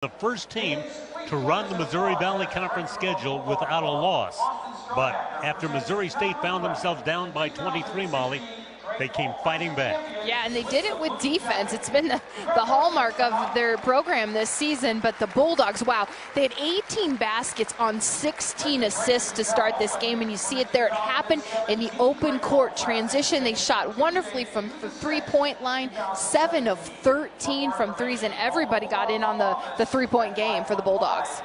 The first team to run the Missouri Valley Conference schedule without a loss. But after Missouri State found themselves down by 23, Molly, they came fighting back. Yeah, and they did it with defense. It's been the hallmark of their program this season. But the Bulldogs, wow, they had 18 baskets on 16 assists to start this game. And you see it there. It happened in the open court transition. They shot wonderfully from the three-point line, 7 of 13 from threes. And everybody got in on the three-point game for the Bulldogs.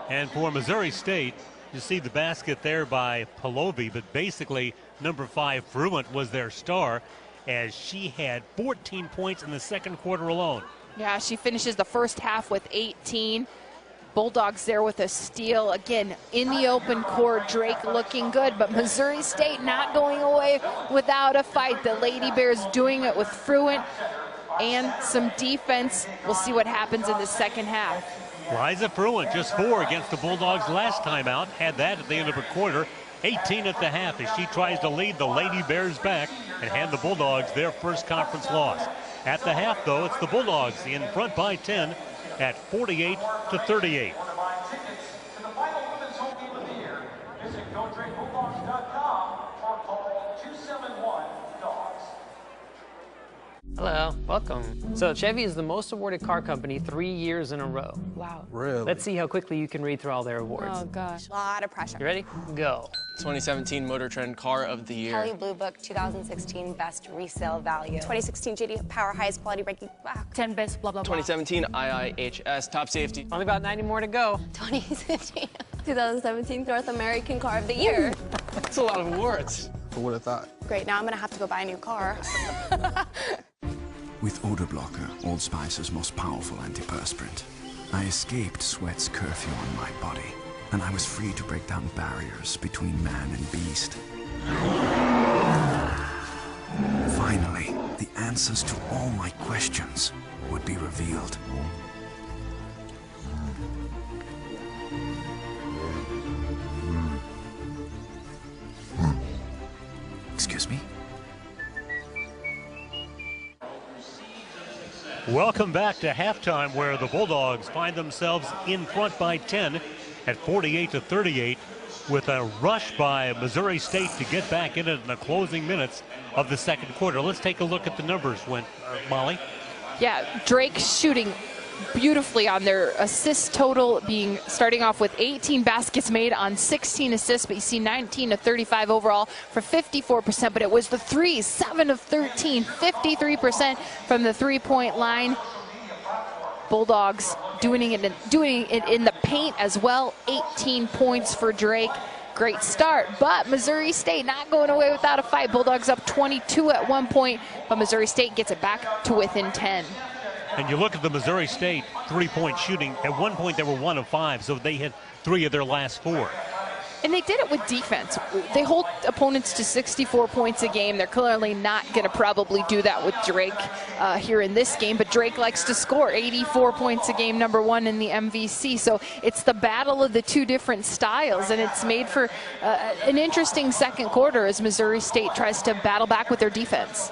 And for Missouri State, you see the basket there by Palovi, but basically number 5 Fruendt was their star, as she had 14 points in the second quarter alone. Yeah, she finishes the first half with 18. Bulldogs there with a steal. Again, in the open court, Drake looking good, but Missouri State not going away without a fight. The Lady Bears doing it with Fruendt and some defense. We'll see what happens in the second half. Liza Fruendt just 4 against the Bulldogs last time out. Had that at the end of a quarter. 18 at the half as she tries to lead the Lady Bears back and hand the Bulldogs their first conference loss. At the half, though, it's the Bulldogs in front by 10 at 48-38. Hello, welcome. So Chevy is the most awarded car company 3 years in a row. Wow. Really? Let's see how quickly you can read through all their awards. Oh, gosh. A lot of pressure. You ready? Go. 2017 Motor Trend Car of the Year. Kelley Blue Book 2016 Best Resale Value. 2016 JD Power Highest Quality Braking. 10 Best blah, blah, blah. 2017 IIHS Top Safety. Only about 90 more to go. 2017 North American Car of the Year. That's a lot of awards. Who would have thought? Great, now I'm gonna have to go buy a new car. With Odor Blocker, Old Spice's most powerful antiperspirant, I escaped sweat's curfew on my body, and I was free to break down barriers between man and beast. Finally, the answers to all my questions would be revealed. Excuse me? Welcome back to halftime, where the Bulldogs find themselves in front by 10 at 48-38 with a rush by Missouri State to get back in it in the closing minutes of the second quarter. Let's take a look at the numbers, Molly. Yeah, Drake shooting beautifully on their assist total, starting off with 18 baskets made on 16 assists, but you see 19 of 35 overall for 54%, but it was the threes, 7 of 13, 53% from the three-point line. Bulldogs doing it in the paint as well. 18 points for Drake. Great start, but Missouri State not going away without a fight. Bulldogs up 22 at one point, but Missouri State gets it back to within 10. And you look at the Missouri State three-point shooting. At one point, they were 1 of 5, so they hit 3 of their last 4. And they did it with defense. They hold opponents to 64 points a game. They're clearly not going to probably do that with Drake here in this game, but Drake likes to score 84 points a game, #1 in the MVC. So it's the battle of the two different styles, and it's made for an interesting second quarter as Missouri State tries to battle back with their defense.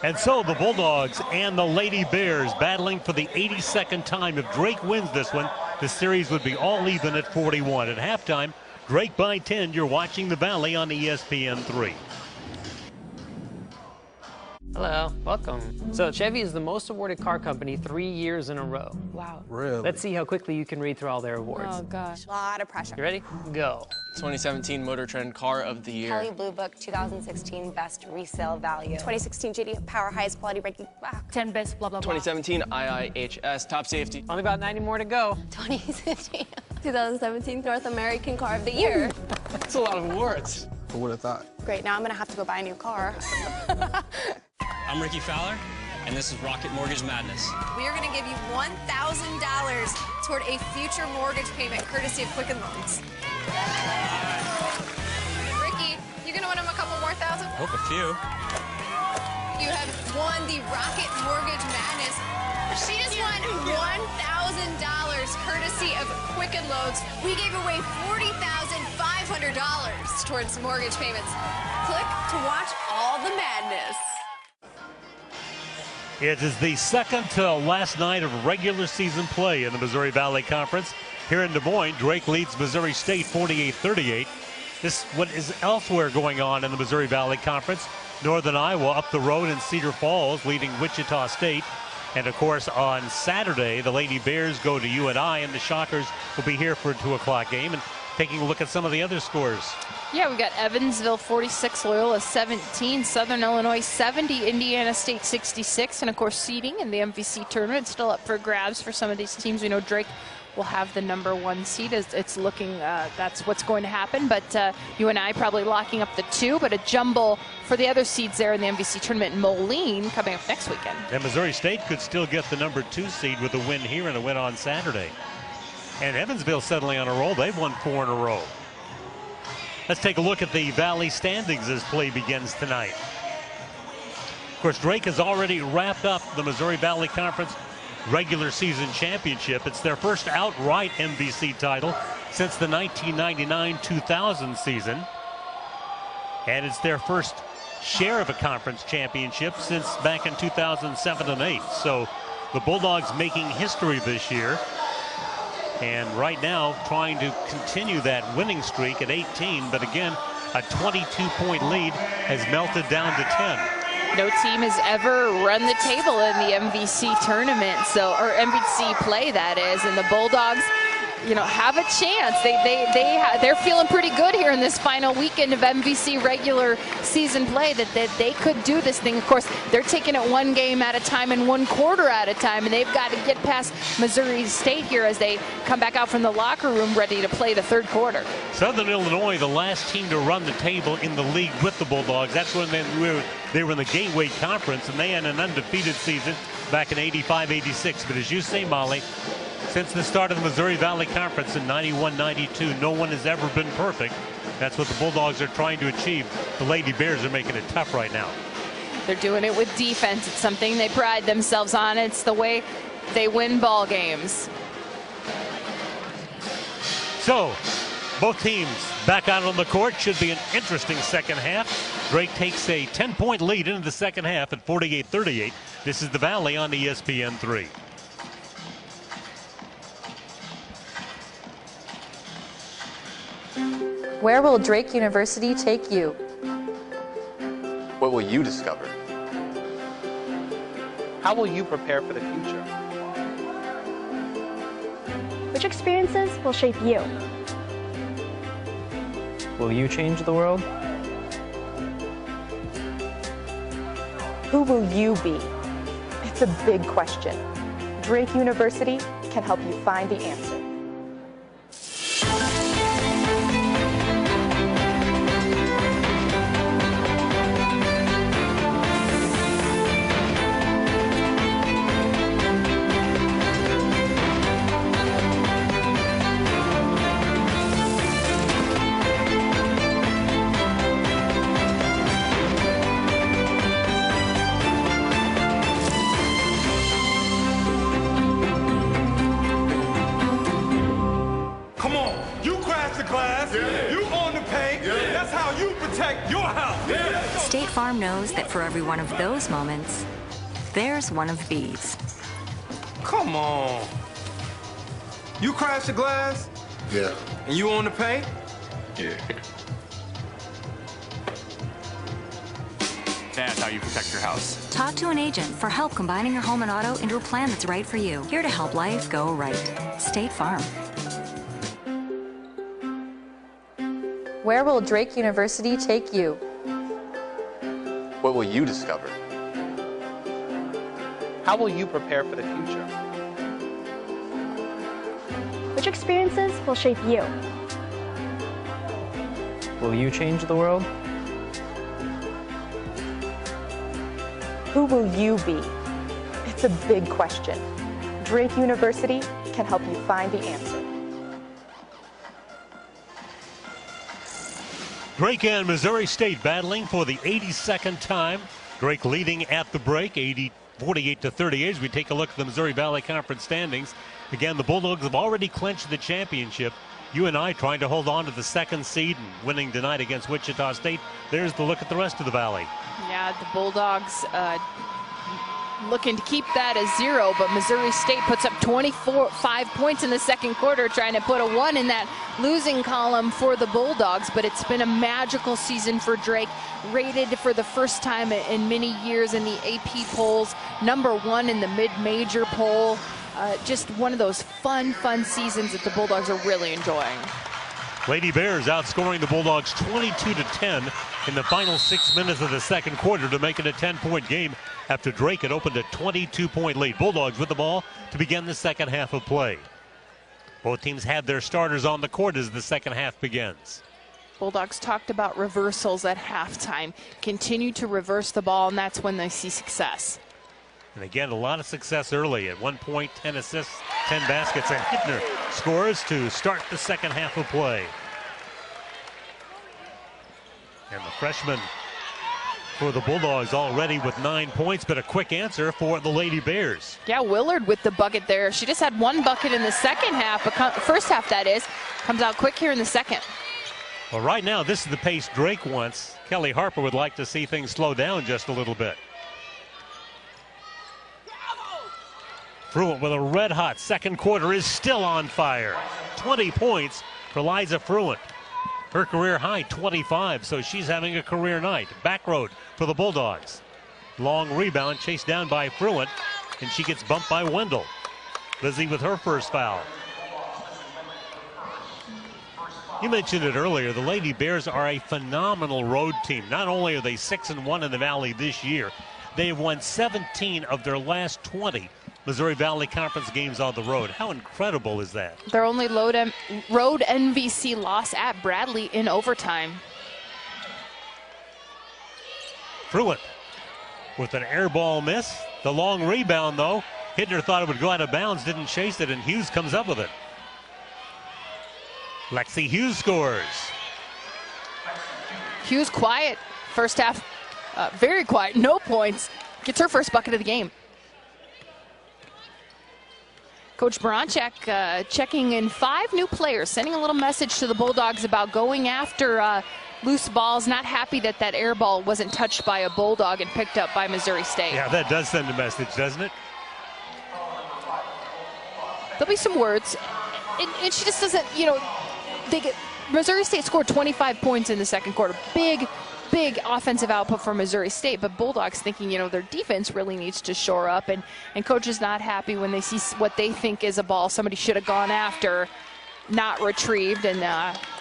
And so the Bulldogs and the Lady Bears battling for the 82nd time. If Drake wins this one, the series would be all even at 41. At halftime, Drake by 10. You're watching the Valley on ESPN 3. Hello, welcome. So Chevy is the most awarded car company 3 years in a row. Wow. Really? Let's see how quickly you can read through all their awards. Oh, gosh. A lot of pressure. You ready? Go. 2017 Motor Trend Car of the Year. Kelley Blue Book 2016 Best Resale Value. 2016 JD Power Highest Quality Braking. 10 Best blah, blah, blah. 2017 IIHS Top Safety. Only about 90 more to go. 2017 North American Car of the Year. That's a lot of awards. Who would have thought? Great, now I'm gonna have to go buy a new car. I'm Ricky Fowler, and this is Rocket Mortgage Madness. We are going to give you $1,000 toward a future mortgage payment courtesy of Quicken Loans. Ricky, you going to win him a couple more thousand? Hope a few. You have won the Rocket Mortgage Madness. She just won $1,000 courtesy of Quicken Loans. We gave away $40,500 towards mortgage payments. Click to watch all the madness. It is the second to last night of regular season play in the Missouri Valley Conference. Here in Des Moines, Drake leads Missouri State 48-38. This is what is elsewhere going on in the Missouri Valley Conference. Northern Iowa up the road in Cedar Falls leading Wichita State. And of course on Saturday, the Lady Bears go to UNI and the Shockers will be here for a 2 o'clock game. And taking a look at some of the other scores. Yeah, we got Evansville 46, Loyola 17, Southern Illinois 70, Indiana State 66, and of course seeding in the MVC tournament still up for grabs for some of these teams. We know Drake will have the #1 seed. It's looking that's what's going to happen, but UNI probably locking up the 2, but a jumble for the other seeds there in the MVC tournament in Moline coming up next weekend. And Missouri State could still get the #2 seed with a win here and a win on Saturday. And Evansville suddenly on a roll. They've won 4 in a row. Let's take a look at the Valley standings as play begins tonight. Of course, Drake has already wrapped up the Missouri Valley Conference regular season championship. It's their first outright MVC title since the 1999-2000 season. And it's their first share of a conference championship since back in 2007 and 8. So the Bulldogs making history this year. And right now trying to continue that winning streak at 18, but again, a 22-point lead has melted down to 10. No team has ever run the table in the MVC tournament, or MVC play, that is, and the Bulldogs, you know, have a chance. They're feeling pretty good here in this final weekend of MVC regular season play that they could do this thing. Of course, they're taking it 1 game at a time and 1 quarter at a time, and they've got to get past Missouri State here as they come back out from the locker room ready to play the 3rd quarter. Southern Illinois, the last team to run the table in the league with the Bulldogs. That's when they were in the Gateway Conference, and they had an undefeated season back in 85-86. But as you say, Molly, since the start of the Missouri Valley Conference in 91-92, no one has ever been perfect. That's what the Bulldogs are trying to achieve. The Lady Bears are making it tough right now. They're doing it with defense. It's something they pride themselves on. It's the way they win ball games. So, both teams back out on the court. Should be an interesting second half. Drake takes a 10-point lead into the second half at 48-38. This is the Valley on ESPN3. Where will Drake University take you? What will you discover? How will you prepare for the future? Which experiences will shape you? Will you change the world? Who will you be? It's a big question. Drake University can help you find the answer. State Farm knows that for every one of those moments, there's one of these. Come on. You crashed the glass? Yeah. And you own the paint? Yeah. That's how you protect your house. Talk to an agent for help combining your home and auto into a plan that's right for you. Here to help life go right. State Farm. Where will Drake University take you? What will you discover? How will you prepare for the future? Which experiences will shape you? Will you change the world? Who will you be? It's a big question. Drake University can help you find the answer. Drake and Missouri State battling for the 82nd time. Drake leading at the break, 48-38. As we take a look at the Missouri Valley Conference standings. Again, the Bulldogs have already clinched the championship. UNI trying to hold on to the 2nd seed and winning tonight against Wichita State. There's the look at the rest of the Valley. Yeah, the Bulldogs looking to keep that as 0, but Missouri State puts up 5 points in the second quarter, trying to put a 1 in that losing column for the Bulldogs. But it's been a magical season for Drake, rated for the first time in many years in the AP polls, #1 in the mid-major poll. Just one of those fun seasons that the Bulldogs are really enjoying. Lady Bears outscoring the Bulldogs 22-10 in the final 6 minutes of the second quarter to make it a 10-point game after Drake had opened a 22-point lead. Bulldogs with the ball to begin the second half of play. Both teams had their starters on the court as the second half begins. Bulldogs talked about reversals at halftime. Continue to reverse the ball, and that's when they see success. And again, a lot of success early. At 1 point, 10 assists, 10 baskets, and Hittner scores to start the second half of play. And the freshman for the Bulldogs already with 9 points, but a quick answer for the Lady Bears. Yeah, Willard with the bucket there. She just had 1 bucket in the second half, first half that is. Comes out quick here in the second. Well, right now, this is the pace Drake wants. Kelly Harper would like to see things slow down just a little bit. Fruendt with a red-hot second quarter is still on fire. 20 points for Liza Fruendt. Her career high, 25, so she's having a career night. Back road for the Bulldogs. Long rebound chased down by Fruendt, and she gets bumped by Wendell. Lizzie with her first foul. You mentioned it earlier, the Lady Bears are a phenomenal road team. Not only are they 6-1 in the Valley this year, they have won 17 of their last 20 Missouri Valley Conference games on the road. How incredible is that? Their only road MVC loss at Bradley in overtime. Fruendt with an air ball miss. The long rebound, though. Hittner thought it would go out of bounds, didn't chase it, and Hughes comes up with it. Lexi Hughes scores. Hughes quiet first half, very quiet, no points. Gets her first bucket of the game. Coach Baranchak checking in 5 new players, sending a little message to the Bulldogs about going after loose balls. Not happy that that air ball wasn't touched by a Bulldog and picked up by Missouri State. Yeah, that does send a message, doesn't it? There'll be some words. And she just doesn't, Missouri State scored 25 points in the second quarter. Big offensive output for Missouri State, but Bulldogs thinking, their defense really needs to shore up, and coach is not happy when they see what they think is a ball somebody should have gone after, not retrieved, and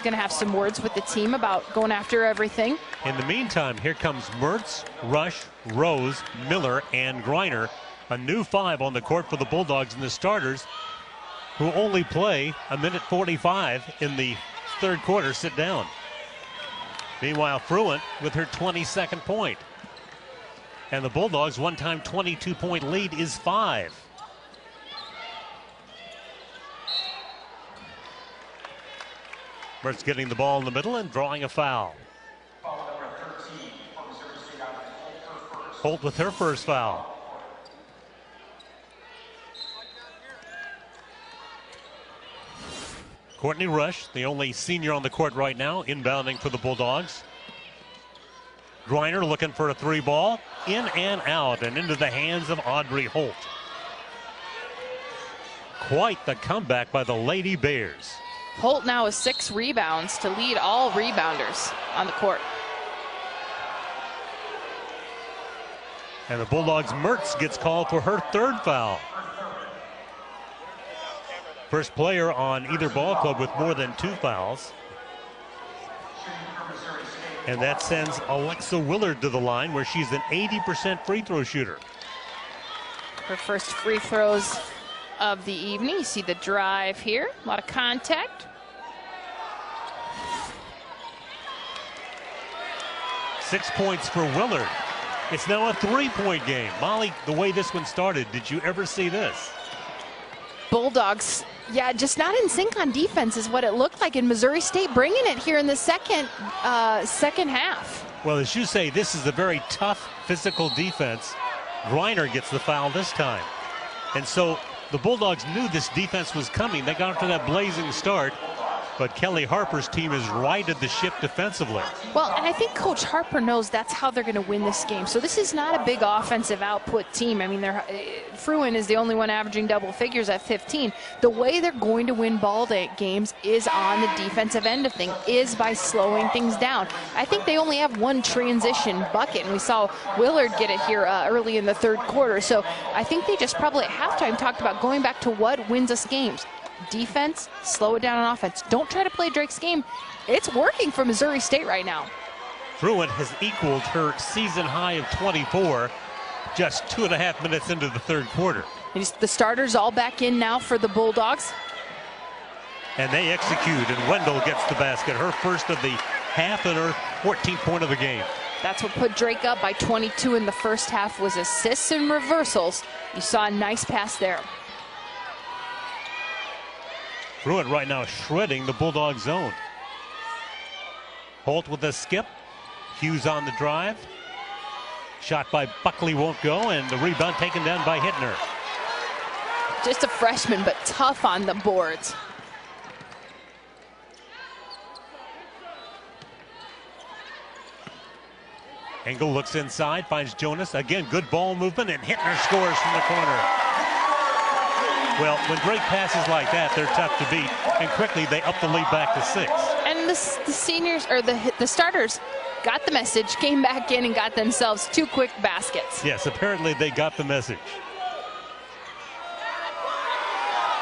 going to have some words with the team about going after everything. In the meantime, here comes Mertz, Rush, Rose, Miller, and Griner. A new 5 on the court for the Bulldogs, and the starters, who only play 1:45 in the third quarter, sit down. Meanwhile, Fruendt with her 22nd point. And the Bulldogs' one-time 22-point lead is 5. Mertz getting the ball in the middle and drawing a foul. Holt with her first foul. Courtney Rush, the only senior on the court right now, inbounding for the Bulldogs. Griner looking for a 3 ball, in and out, and into the hands of Audrey Holt. Quite the comeback by the Lady Bears. Holt now has 6 rebounds to lead all rebounders on the court. And the Bulldogs' Mertz gets called for her 3rd foul. First player on either ball club with more than 2 fouls. And that sends Alexa Willard to the line, where she's an 80% free throw shooter. Her first free throws of the evening. You see the drive here, a lot of contact. 6 points for Willard. It's now a 3-point game. Molly, the way this one started, did you ever see this? Bulldogs, just not in sync on defense is what it looked like, in Missouri State bringing it here in the second half. Well, as you say, this is a very tough physical defense. Griner gets the foul this time. And so the Bulldogs knew this defense was coming. They got off to that blazing start. But Kelly Harper's team has righted the ship defensively. Well, and I think Coach Harper knows that's how they're going to win this game. So this is not a big offensive output team. I mean, Fruendt is the only one averaging double figures at 15. The way they're going to win ball games is on the defensive end of things, is by slowing things down. I think they only have one transition bucket, and we saw Willard get it here early in the third quarter. So I think they just probably at halftime talked about going back to what wins us games. Defense, slow it down on offense. Don't try to play Drake's game. It's working for Missouri State right now. Fruendt has equaled her season high of 24 just 2.5 minutes into the third quarter. The starters all back in now for the Bulldogs. And they execute, and Wendell gets the basket. Her first of the half and her 14th point of the game. That's what put Drake up by 22 in the first half, was assists and reversals. You saw a nice pass there. Fruendt right now shredding the Bulldog zone. Holt with a skip. Hughes on the drive. Shot by Buckley won't go, and the rebound taken down by Hittner. Just a freshman, but tough on the boards. Engel looks inside, finds Jonas. Again, good ball movement, and Hittner scores from the corner. Well, when Drake passes like that, they're tough to beat, and quickly they up the lead back to 6. And the seniors, or the starters, got the message, came back in and got themselves 2 quick baskets. Yes, apparently they got the message.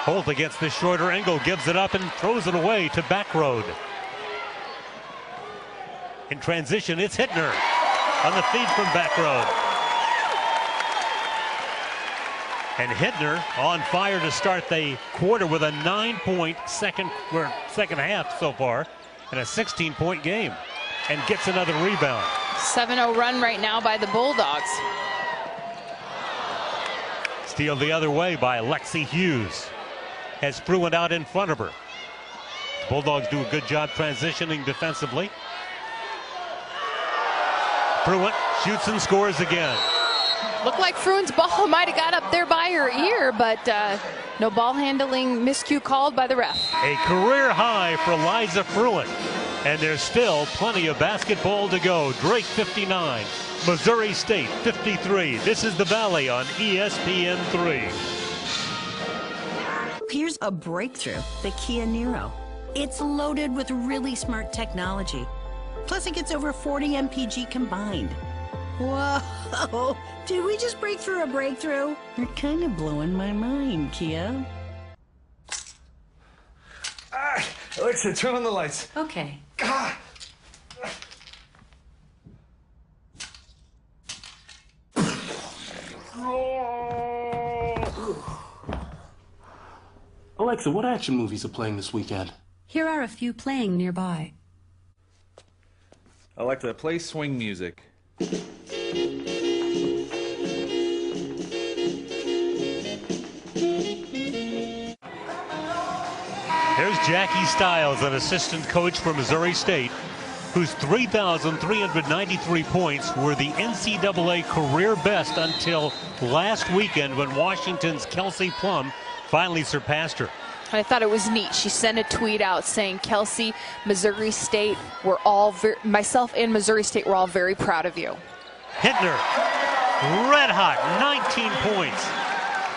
Holt against the shorter Engel, gives it up and throws it away to Backroad. In transition, it's Hittner on the feed from Backroad. And Hittner on fire to start the quarter with a 9-point second half so far and a 16-point game, and gets another rebound. 7-0 run right now by the Bulldogs. Steal the other way by Lexi Hughes. Has Fruendt out in front of her. The Bulldogs do a good job transitioning defensively. Fruendt shoots and scores again. Looked like Fruendt's ball might have got up there by her ear, but no ball handling miscue called by the ref. A career high for Liza Fruendt. And there's still plenty of basketball to go. Drake 59, Missouri State 53. This is the Valley on ESPN 3. Here's a breakthrough, the Kia Niro. It's loaded with really smart technology. Plus it gets over 40 mpg combined. Whoa, did we just break through a breakthrough? You're kind of blowing my mind, Kia. Alexa, turn on the lights. Okay. Alexa, what action movies are playing this weekend? Here are a few playing nearby. Alexa, play swing music. There's Jackie Stiles, an assistant coach for Missouri State, whose 3,393 points were the NCAA career best until last weekend when Washington's Kelsey Plum finally surpassed her. I thought it was neat. She sent a tweet out saying, Kelsey, Missouri State, myself and Missouri State, we're all very proud of you. Hittner, red hot, 19 points.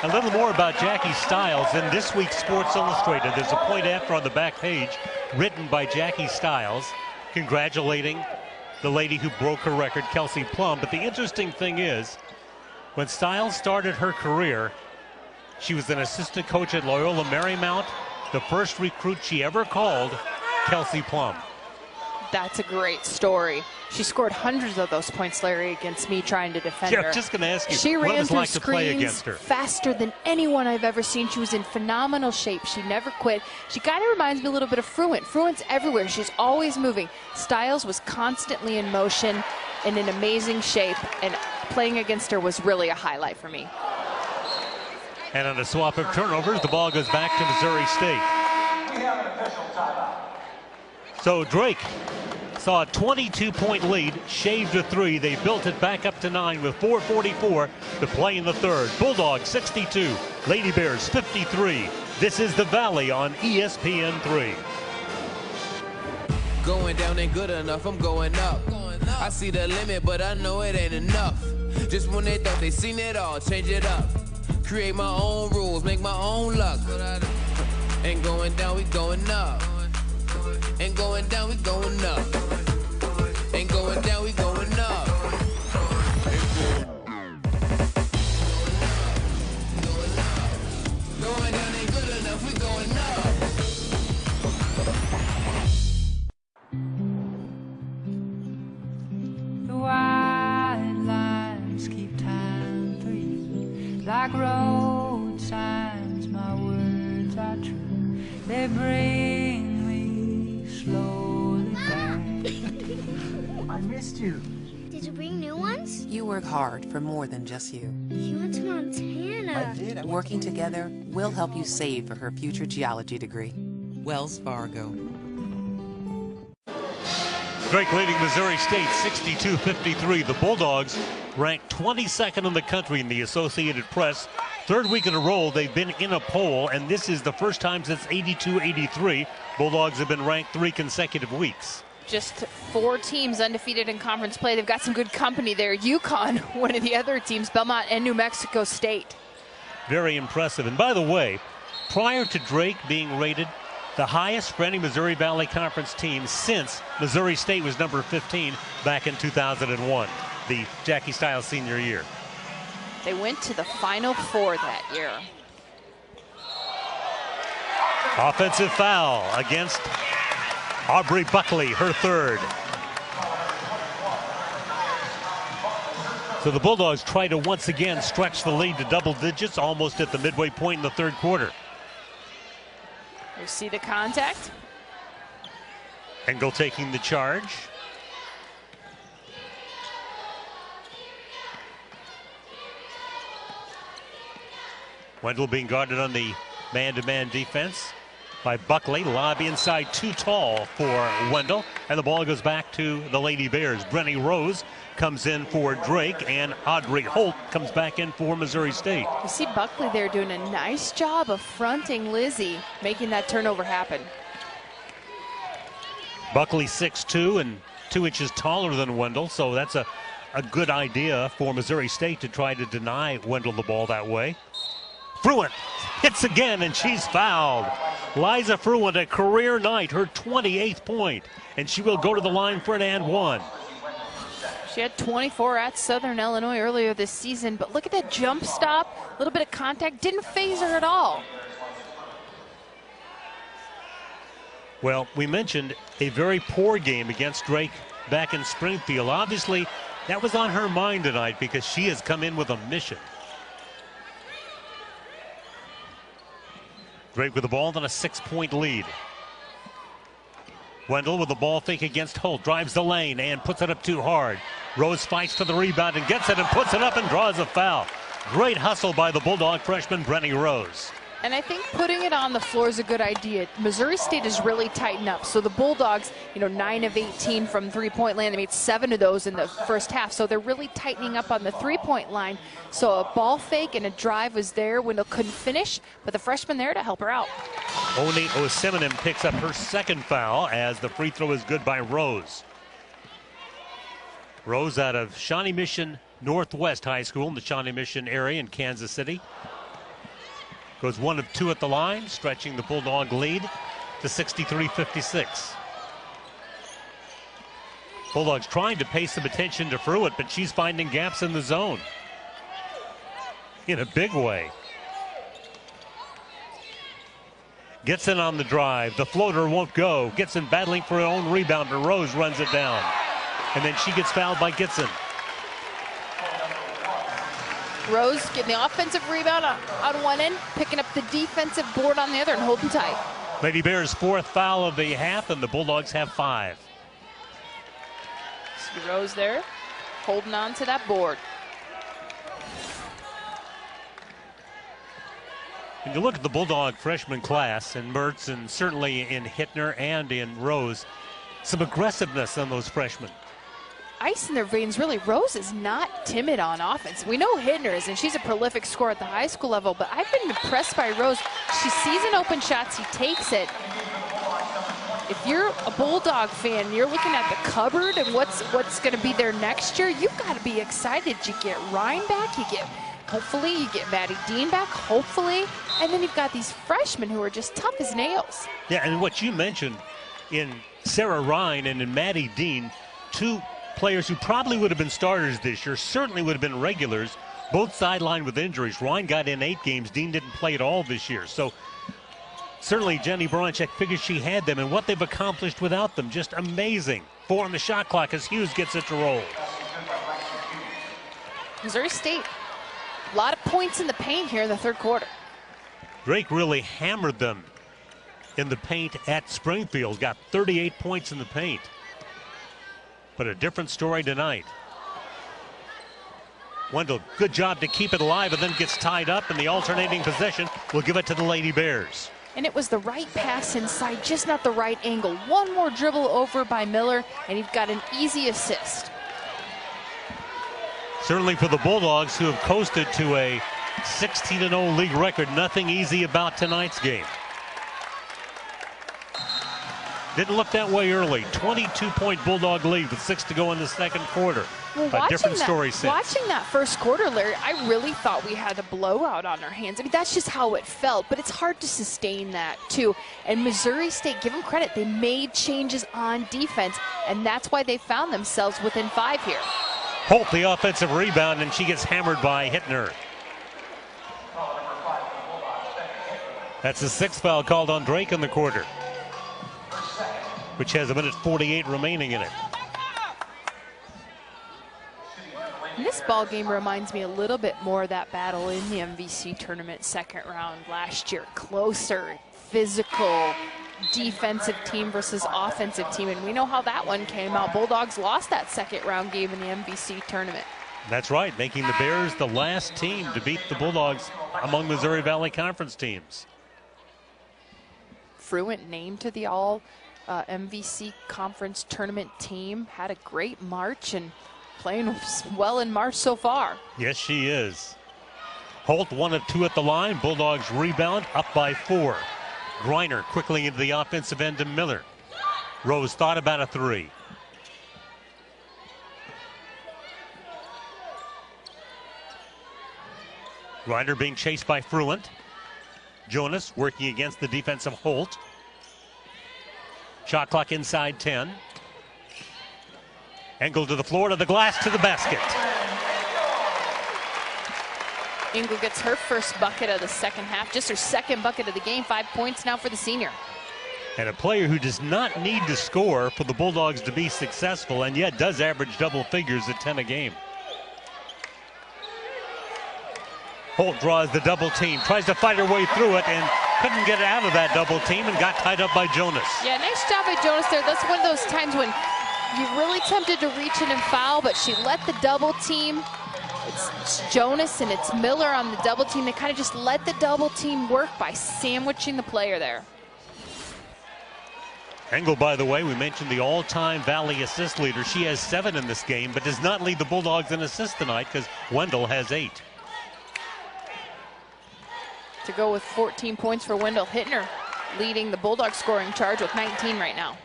A little more about Jackie Stiles in this week's Sports Illustrated. There's a point after on the back page written by Jackie Stiles congratulating the lady who broke her record, Kelsey Plum. But the interesting thing is, when Stiles started her career, she was an assistant coach at Loyola Marymount. The first recruit she ever called, Kelsey Plum. That's a great story. She scored hundreds of those points, Larry, against me trying to defend her. Yeah, just going to ask you, she what ran it was through like to play against her. Faster than anyone I've ever seen. She was in phenomenal shape. She never quit. She kind of reminds me a little bit of Fruendt. Fruendt's everywhere. She's always moving. Stiles was constantly in motion and in amazing shape, and playing against her was really a highlight for me. And on a swap of turnovers, the ball goes back to Missouri State. So Drake saw a 22-point lead, shaved a 3. They built it back up to 9 with 4:44 to play in the third. Bulldogs 62, Lady Bears 53. This is the Valley on ESPN 3. Going down ain't good enough, I'm going up. I see the limit, but I know it ain't enough. Just when they thought they seen it all, change it up. Create my own rules, make my own luck. Ain't going down, we going up. Ain't going down, we going up. Ain't going down, we going up. Going down ain't good enough, we going up. The white lines keep time for you. Like road signs, my words are true. They bring me slowly back. I missed you. Did you bring new ones? You work hard for more than just you. You went to Montana. I did. Working together, we'll help you save for her future geology degree. Wells Fargo. Drake leading Missouri State 62-53. The Bulldogs ranked 22nd in the country in the Associated Press. Third week in a row they've been in a poll, and this is the first time since 82-83 Bulldogs have been ranked 3 consecutive weeks. Just 4 teams undefeated in conference play. They've got some good company there. UConn, one of the other teams, Belmont and New Mexico State. Very impressive. And by the way, prior to Drake being rated the highest for any Missouri Valley Conference team since Missouri State was number 15 back in 2001, the Jackie Stiles senior year. They went to the Final Four that year. Offensive foul against Aubrey Buckley, her third. So the Bulldogs try to once again stretch the lead to double digits almost at the midway point in the third quarter. You see the contact. Engel taking the charge. Wendell being guarded on the man-to-man defense by Buckley. Lob inside, too tall for Wendell. And the ball goes back to the Lady Bears. Brenny Rose comes in for Drake, and Audrey Holt comes back in for Missouri State. You see Buckley there doing a nice job of fronting Lizzie, making that turnover happen. Buckley 6'2" and 2 inches taller than Wendell, so that's a good idea for Missouri State to try to deny Wendell the ball that way. Fruendt hits again, and she's fouled. Liza Fruendt, a career night, her 28th point, and she will go to the line for an and one. She had 24 at Southern Illinois earlier this season, but look at that jump stop, a little bit of contact, didn't phase her at all. Well, we mentioned a very poor game against Drake back in Springfield. Obviously, that was on her mind tonight because she has come in with a mission. Drake with the ball on a 6-point lead. Wendell with the ball fake against Holt, drives the lane and puts it up too hard. Rose fights for the rebound and gets it and puts it up and draws a foul. Great hustle by the Bulldog freshman Brenny Rose. And I think putting it on the floor is a good idea. Missouri State has really tightened up. So the Bulldogs, 9 of 18 from three-point land. They made 7 of those in the first half. So they're really tightening up on the three-point line. So a ball fake and a drive was there. Wendell couldn't finish, but the freshman there to help her out. Oni Osiminim picks up her second foul as the free throw is good by Rose. Rose out of Shawnee Mission Northwest High School in the Shawnee Mission area in Kansas City. Goes 1 of 2 at the line, stretching the Bulldog lead to 63-56. Bulldogs trying to pay some attention to Fruendt, but she's finding gaps in the zone in a big way. Gitson on the drive. The floater won't go. Gitson battling for her own rebound, but Rose runs it down. And then she gets fouled by Gitson. Rose getting the offensive rebound on one end, picking up the defensive board on the other and holding tight. Lady Bears' 4th foul of the half, and the Bulldogs have 5. See Rose there, holding on to that board. When you look at the Bulldog freshman class, and Mertz, and certainly in Hittner and in Rose, some aggressiveness on those freshmen. Ice in their veins, really. Rose is not timid on offense. We know Hittner is, and she's a prolific scorer at the high school level, but I've been impressed by Rose. She sees an open shot, she takes it. if you're a Bulldog fan, you're looking at the cupboard and what's going to be there next year, you've got to be excited. You get Ryan back, hopefully you get Maddie Dean back, hopefully, and then you've got these freshmen who are just tough as nails. Yeah, and what you mentioned in Sarah Ryan and in Maddie Dean, two players who probably would have been starters this year, certainly would have been regulars, both sidelined with injuries. Ryan got in 8 games. Dean didn't play at all this year. So certainly Jenny Bronchek figures she had them, and what they've accomplished without them, just amazing. 4 on the shot clock as Hughes gets it to roll. Missouri State, a lot of points in the paint here in the third quarter. Drake really hammered them in the paint at Springfield, got 38 points in the paint. But a different story tonight. Wendell, good job to keep it alive, and then gets tied up in the alternating possession. We'll give it to the Lady Bears. And it was the right pass inside, just not the right angle. One more dribble over by Miller, and you've got an easy assist. Certainly for the Bulldogs, who have coasted to a 16-0 league record, nothing easy about tonight's game. Didn't look that way early. 22-point Bulldog lead with 6 to go in the second quarter. Well, a different story since. Watching that first quarter, Larry, I really thought we had a blowout on our hands. I mean, that's just how it felt, but it's hard to sustain that, too. And Missouri State, give them credit, they made changes on defense, and that's why they found themselves within 5 here. Holt, the offensive rebound, and she gets hammered by Hittner. That's the 6th foul called on Drake in the quarter, which has 1:48 remaining in it. And this ball game reminds me a little bit more of that battle in the MVC tournament second round last year. Closer, physical, defensive team versus offensive team, and we know how that one came out. Bulldogs lost that second round game in the MVC tournament. That's right, making the Bears the last team to beat the Bulldogs among Missouri Valley Conference teams. Fruendt named to the all MVC conference tournament team, had a great March and playing well in March so far. Yes, she is. Holt 1 of 2 at the line. Bulldogs rebound, up by 4. Griner quickly into the offensive end to Miller. Rose thought about a 3. Griner being chased by Fruendt. Jonas working against the defense of Holt. Shot clock inside 10. Engel to the floor, to the glass, to the basket. Engel gets her first bucket of the second half, just her second bucket of the game. 5 points now for the senior. And a player who does not need to score for the Bulldogs to be successful, and yet does average double figures at 10 a game. Holt draws the double team, tries to fight her way through it, and couldn't get out of that double team and got tied up by Jonas. Yeah, nice job by Jonas there. That's one of those times when you're really tempted to reach in and foul, but she let the double team. It's Jonas and it's Miller on the double team. They kind of just let the double team work by sandwiching the player there. Engel, by the way, we mentioned the all-time Valley assist leader. She has 7 in this game, but does not lead the Bulldogs in assists tonight because Wendell has 8. To go with 14 points for Wendell. Hittner leading the Bulldogs scoring charge with 19 right now.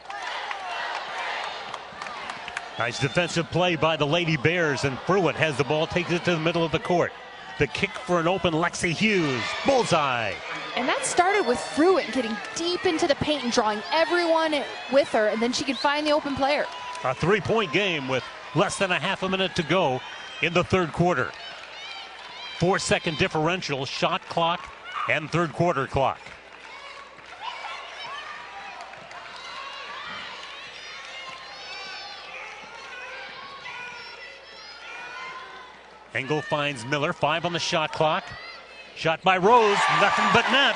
Nice defensive play by the Lady Bears, and Fruendt has the ball, takes it to the middle of the court. The kick for an open Lexi Hughes. Bullseye. And that started with Fruendt getting deep into the paint and drawing everyone with her, and then she could find the open player. A 3-point game with less than a half a minute to go in the third quarter. 4-second differential, shot clock, and third quarter clock. Engel finds Miller, 5 on the shot clock. Shot by Rose, nothing but net.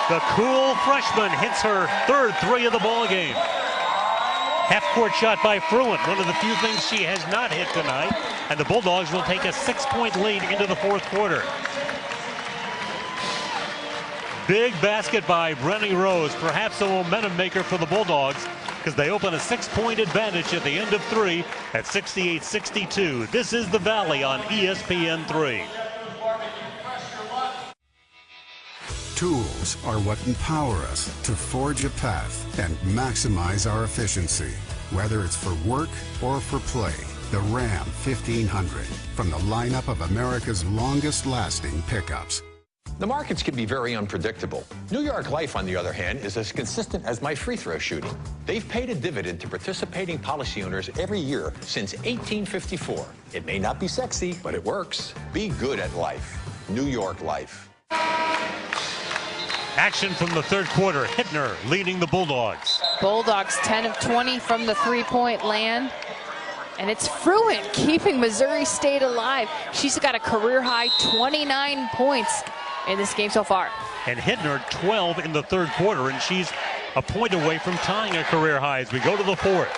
The cool freshman hits her third 3 of the ball game. Half-court shot by Fruendt, one of the few things she has not hit tonight, and the Bulldogs will take a 6-point lead into the fourth quarter. Big basket by Brenny Rose, perhaps a momentum maker for the Bulldogs, because they open a 6-point advantage at the end of 3 at 68-62. This is the Valley on ESPN 3. tools are what empower us to forge a path and maximize our efficiency. Whether it's for work or for play, the Ram 1500 from the lineup of America's longest-lasting pickups. The markets can be very unpredictable. New York Life, on the other hand, is as consistent as my free throw shooting. They've paid a dividend to participating policy owners every year since 1854. It may not be sexy, but it works. Be good at life. New York Life. Action from the third quarter. Hittner leading the Bulldogs. Bulldogs 10 of 20 from the three-point land. And it's Fruendt keeping Missouri State alive. She's got a career-high 29 points in this game so far. And Hittner 12 in the third quarter, and she's a point away from tying a career high as we go to the fourth.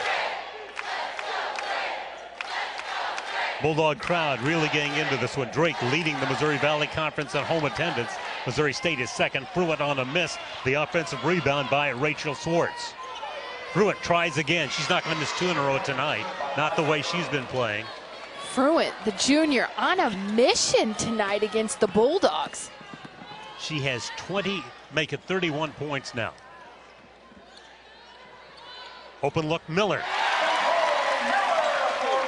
Bulldog crowd really getting into this one. Drake leading the Missouri Valley Conference in home attendance. Missouri State is second. Fruendt on a miss. The offensive rebound by Rachel Swartz. Fruendt tries again. She's not going to miss 2 in a row tonight. Not the way she's been playing. Fruendt, the junior, on a mission tonight against the Bulldogs. She has 20, make it 31 points now. Open look, Miller.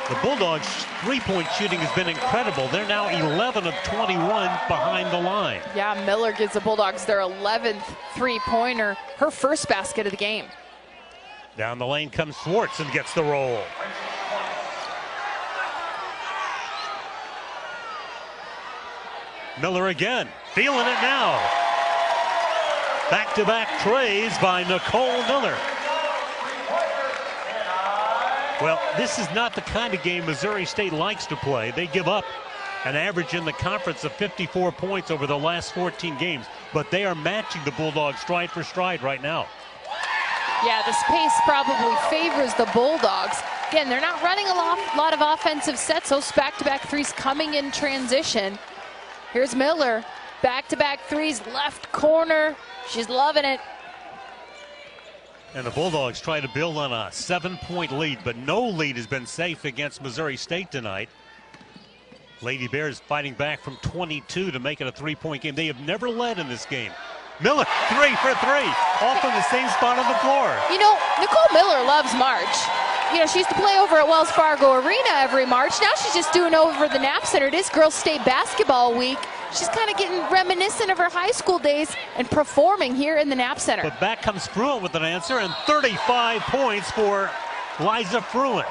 The Bulldogs' three-point shooting has been incredible. They're now 11 of 21 behind the line. Yeah, Miller gives the Bulldogs their 11th three-pointer, her first basket of the game. Down the lane comes Swartz and gets the roll. Miller again, feeling it now. Back-to-back trays by Nicole Miller. Well, this is not the kind of game Missouri State likes to play. They give up an average in the conference of 54 points over the last 14 games, but they are matching the Bulldogs stride for stride right now. Yeah, this pace probably favors the Bulldogs. Again, they're not running a lot of offensive sets. Those back-to-back threes coming in transition. Here's Miller, back-to-back threes, left corner. She's loving it. And the Bulldogs try to build on a 7-point lead, but no lead has been safe against Missouri State tonight. Lady Bears fighting back from 22 to make it a 3-point game. They have never led in this game. Miller, 3 for 3, all from the same spot on the floor. You know, Nicole Miller loves March. You know, she used to play over at Wells Fargo Arena every March. Now she's just doing over the Knapp Center. It is Girls State Basketball Week. She's kind of getting reminiscent of her high school days and performing here in the Knapp Center. But back comes Fruendt with an answer, and 35 points for Liza Fruendt.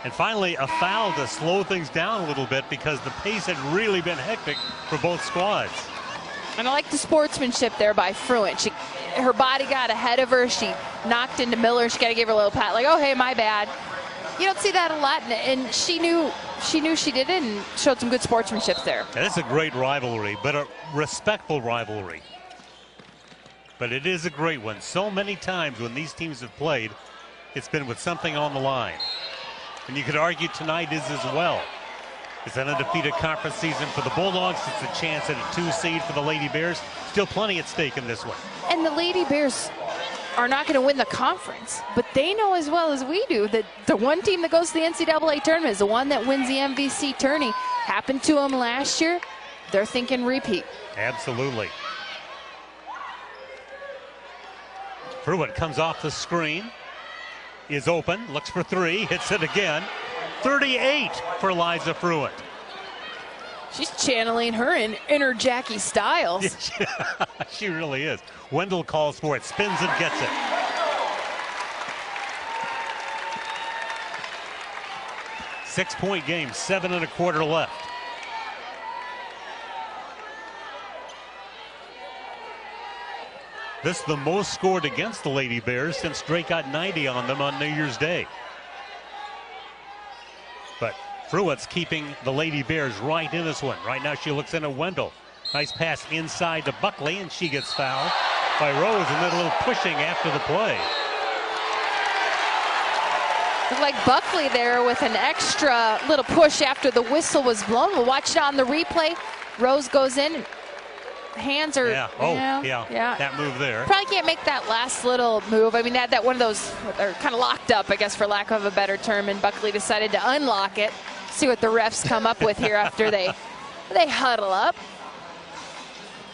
And finally, a foul to slow things down a little bit because the pace had really been hectic for both squads. And I like the sportsmanship there by Fruendt. Her body got ahead of her. She knocked into Miller. She got to give her a little pat, like, oh, hey, my bad. You don't see that a lot, and she knew she did it and showed some good sportsmanship there. And it's a great rivalry, but a respectful rivalry. But it is a great one. So many times when these teams have played, it's been with something on the line. And you could argue tonight is as well. It's an undefeated conference season for the Bulldogs. It's a chance at a 2 seed for the Lady Bears. Still plenty at stake in this one. And the Lady Bears are not going to win the conference, but they know as well as we do that the one team that goes to the NCAA tournament is the one that wins the MVC tourney. Happened to them last year. They're thinking repeat. Absolutely. Fruendt comes off the screen, is open, looks for 3, hits it again. 38 for Liza Fruendt. She's channeling her inner Jackie Stiles. She really is. Wendell calls for it, spins and gets it. Six-point game, 7 1/4 left. This is the most scored against the Lady Bears since Drake got 90 on them on New Year's Day. But Fruendt's keeping the Lady Bears right in this one. Right now she looks in at Wendell. Nice pass inside to Buckley, and she gets fouled by Rose, and then a little pushing after the play. Looked like Buckley there with an extra little push after the whistle was blown. We'll watch it on the replay. Rose goes in. Hands are, yeah, that move there. Probably can't make that last little move. I mean, that one of those, they're kind of locked up, I guess, for lack of a better term, and Buckley decided to unlock it. See what the refs come up with here after they They huddle up.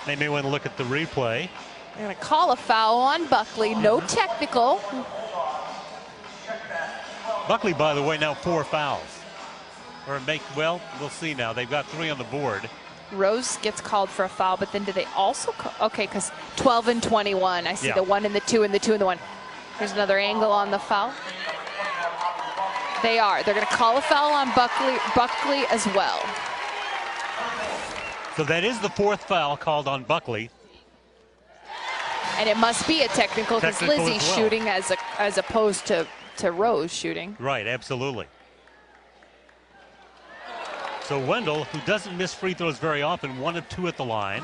They may want to look at the replay. They're going to call a foul on Buckley. No technical. Buckley, by the way, now 4 fouls. Well, we'll see now. They've got 3 on the board. Rose gets called for a foul, but then do they also okay, because 12 and 21. I see the 1 and the 2 and the 2 and the 1. Here's another angle on the foul. They are. They're going to call a foul on Buckley as well. So that is the 4th foul called on Buckley. And it must be a technical because Lizzie's shooting as opposed to Rose shooting. Right, absolutely. So Wendell, who doesn't miss free throws very often, 1 of 2 at the line.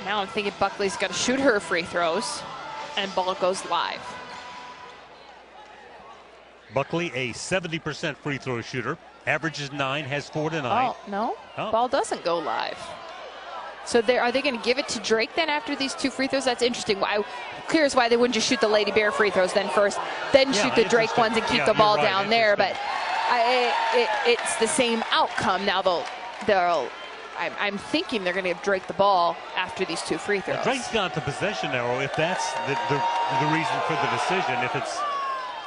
Now I'm thinking Buckley's got to shoot her free throws, and ball goes live. Buckley, a 70% free throw shooter, averages 9, has 4 tonight. Oh, no, ball doesn't go live. So are they going to give it to Drake then after these 2 free throws? That's interesting. Clear as why they wouldn't just shoot the Lady Bear free throws then first, then shoot the Drake ones and keep the ball down there. But it's the same outcome. Now I'm thinking they're going to give Drake the ball after these 2 free throws. Well, Drake's got the possession arrow if that's the reason for the decision. If it's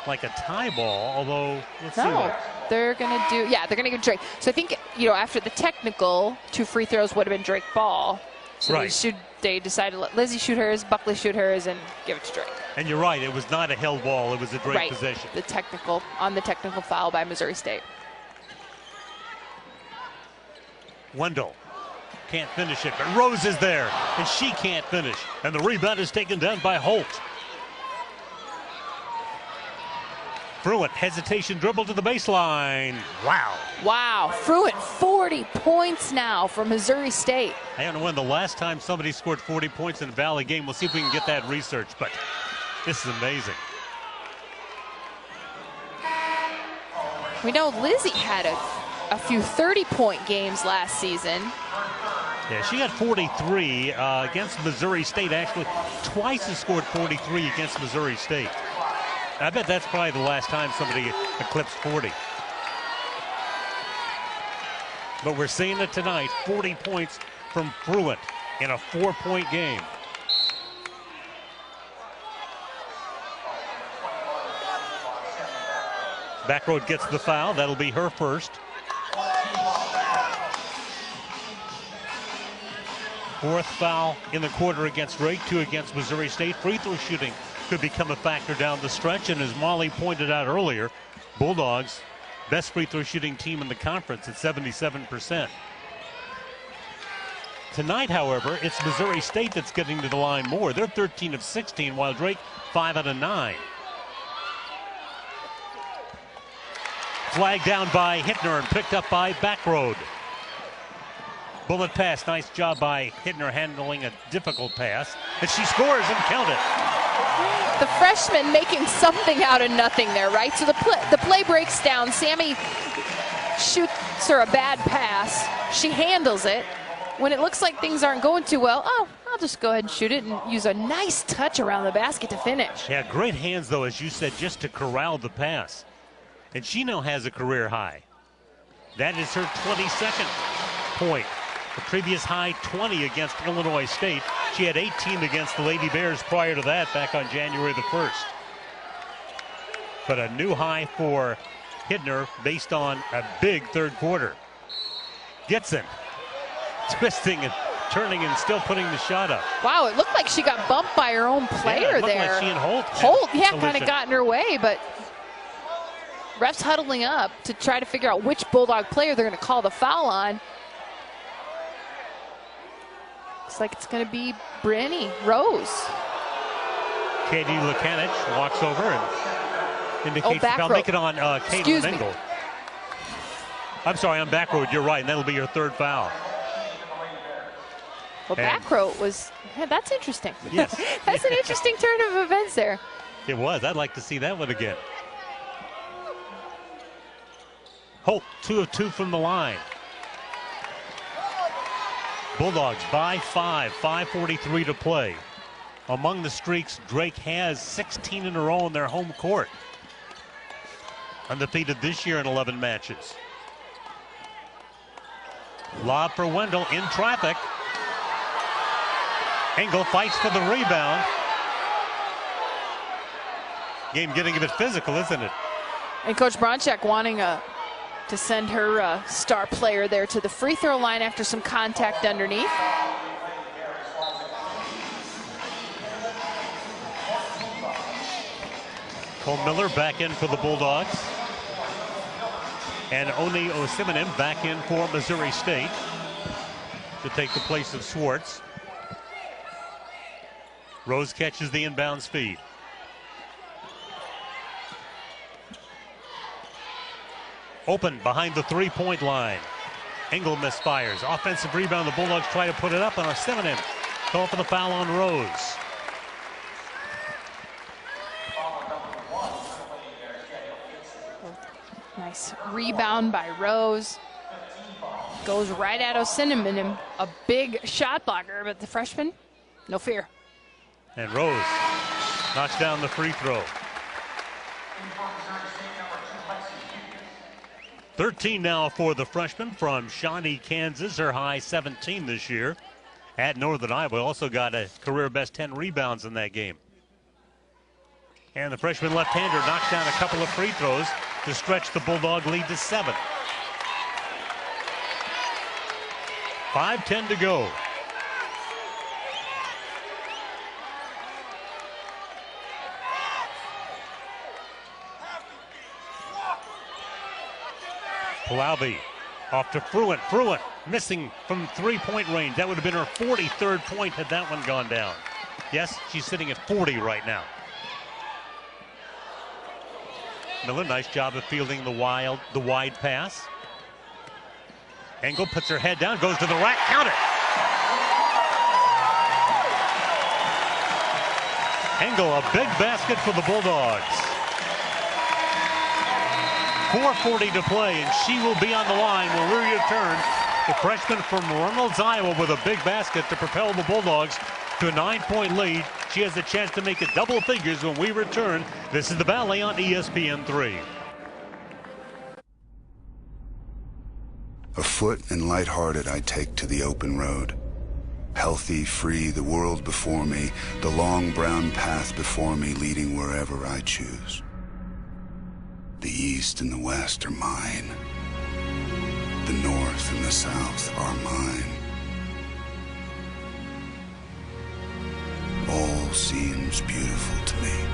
like a tie ball, although let's see what they're going to do. Yeah, they're going to give Drake. So I think, after the technical, 2 free throws would have been Drake ball. So they decided to let Lizzie shoot hers, Buckley shoot hers, and give it to Drake. And you're right, it was not a held ball, it was a Drake possession. The technical foul by Missouri State. Wendell can't finish it, but Rose is there, and she can't finish. And the rebound is taken down by Holt. Fruendt, hesitation dribble to the baseline. Wow. Wow. Fruendt, 40 points now for Missouri State. I don't know when the last time somebody scored 40 points in a Valley game. We'll see if we can get that research, but this is amazing. We know Lizzie had a few 30-point games last season. Yeah, she had 43 against Missouri State. Actually, twice has scored 43 against Missouri State. I bet that's probably the last time somebody eclipsed 40. But we're seeing it tonight, 40 points from Fruendt in a 4-point game. Backroad gets the foul. That'll be her first. 4th foul in the quarter against Drake, 2 against Missouri State. Free throw shooting could become a factor down the stretch, and as Molly pointed out earlier, Bulldogs, best free throw shooting team in the conference at 77%. Tonight, however, it's Missouri State that's getting to the line more. They're 13 of 16, while Drake 5 out of 9. Flagged down by Hittner and picked up by Backroad. Bullet pass, nice job by Hittner handling a difficult pass, and she scores and count it. The freshman making something out of nothing there, right? So the play breaks down. Sammy shoots her a bad pass. She handles it. When it looks like things aren't going too well, I'll just go ahead and shoot it and use a nice touch around the basket to finish. Yeah, great hands, though, as you said, just to corral the pass. And she now has a career high. That is her 22nd point. The previous high, 20 against Illinois State. She had 18 against the Lady Bears prior to that back on January the 1st. But a new high for Hittner based on a big 3rd quarter. Gitson twisting and turning and still putting the shot up. Wow, it looked like she got bumped by her own player there. Like she and Holt kind of got in her way, but refs huddling up to try to figure out which Bulldog player they're going to call the foul on. Looks like it's going to be Brittany Rose. Katie Lukanich walks over and indicates the foul. Make it on Caitlin Engel. I'm sorry, on Backroad, you're right, and that'll be your 3rd foul. Well, Backroad was, that's interesting. Yes. That's an interesting turn of events there. It was. I'd like to see that one again. Holt, 2 of 2 from the line. Bulldogs by 5, 5:43 to play. Among the streaks, Drake has 16 in a row in their home court. Undefeated this year in 11 matches. Lob for Wendell in traffic. Engel fights for the rebound. Game getting a bit physical, isn't it? And Coach Bronchek wanting to send her star player there to the free throw line after some contact underneath. Cole Miller back in for the Bulldogs. And Oni Osiminim back in for Missouri State to take the place of Swartz. Rose catches the inbounds feed. Open behind the three-point line. Engel misfires. Offensive rebound. The Bulldogs try to put it up, and Osiminim call for the foul on Rose. Nice rebound by Rose. Goes right at Osiminim, a big shot blocker, but the freshman, no fear. And Rose knocks down the free throw. 13 now for the freshman from Shawnee, Kansas. Her high 17 this year. At Northern Iowa also got a career best 10 rebounds in that game. And the freshman left-hander knocks down a couple of free throws to stretch the Bulldog lead to 7. 5:10 to go. Pallavi off to Fruendt. Fruendt missing from three-point range. That would have been her 43rd point had that one gone down. Yes, she's sitting at 40 right now. Miller, nice job of fielding the wide pass. Engel puts her head down, goes to the rack, count it. Engel, a big basket for the Bulldogs. 4:40 to play, and she will be on the line when we return. The freshman from Reynolds, Iowa, with a big basket to propel the Bulldogs to a 9-point lead. She has a chance to make it double figures when we return. This is the Valley on ESPN3. Afoot and lighthearted, I take to the open road. Healthy, free, the world before me, the long brown path before me leading wherever I choose. The east and the west are mine. The north and the south are mine. All seems beautiful to me.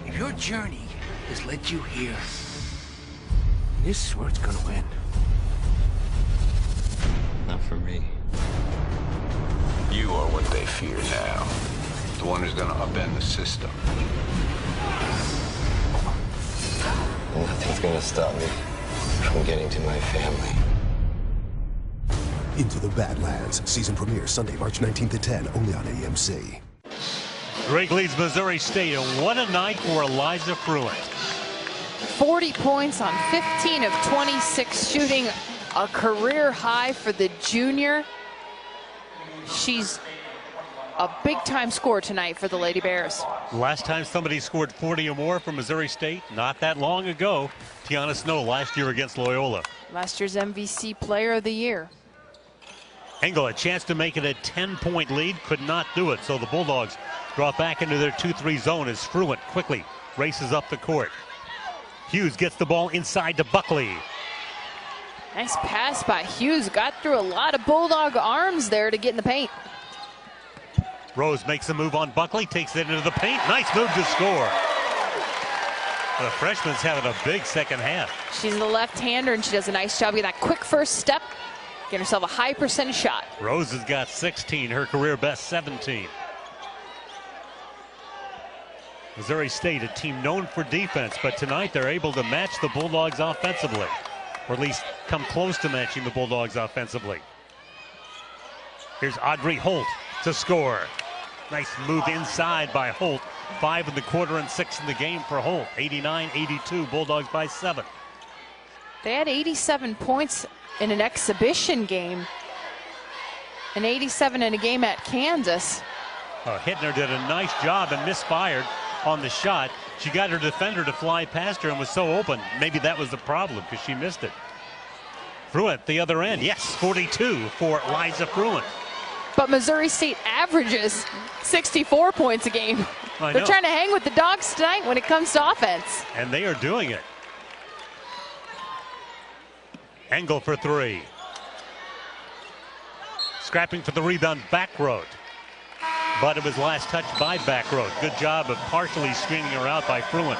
If your journey has led you here, this is where it's gonna end. Not for me. You are what they fear now. The one who's gonna upend the system. Nothing's gonna stop me from getting to my family. Into the Badlands. Season premiere Sunday, March 19th at 10, only on AMC. Drake leads Missouri State, and what a night for Liza Fruendt. 40 points on 15 of 26 shooting, a career high for the junior. She's a big-time scorer tonight for the Lady Bears. Last time somebody scored 40 or more for Missouri State, not that long ago. Tiana Snow last year against Loyola. Last year's MVC Player of the Year. Engel, a chance to make it a 10-point lead, could not do it. So the Bulldogs draw back into their 2-3 zone as Fruendt quickly races up the court. Hughes gets the ball inside to Buckley. Nice pass by Hughes. Got through a lot of Bulldog arms there to get in the paint. Rose makes a move on Buckley, takes it into the paint. Nice move to score. The freshman's having a big second half. She's a left-hander, and she does a nice job with that quick first step. Get herself a high percentage shot. Rose has got 16, her career best 17. Missouri State, a team known for defense, but tonight they're able to match the Bulldogs offensively, or at least come close to matching the Bulldogs offensively. Here's Audrey Holt to score. Nice move inside by Holt. 5 in the quarter and 6 in the game for Holt. 89-82, Bulldogs by 7. They had 87 points in an exhibition game, and 87 in a game at Kansas. Hittner did a nice job and misfired on the shot. She got her defender to fly past her and was so open. Maybe that was the problem because she missed it. Fruendt, the other end. Yes, 42 for Liza Fruendt. But Missouri State averages 64 points a game. They're trying to hang with the Dogs tonight when it comes to offense. And they are doing it. Engel for three. Scrapping for the rebound, Backroad. But it was last touched by Backroad. Good job of partially screening her out by Fruendt.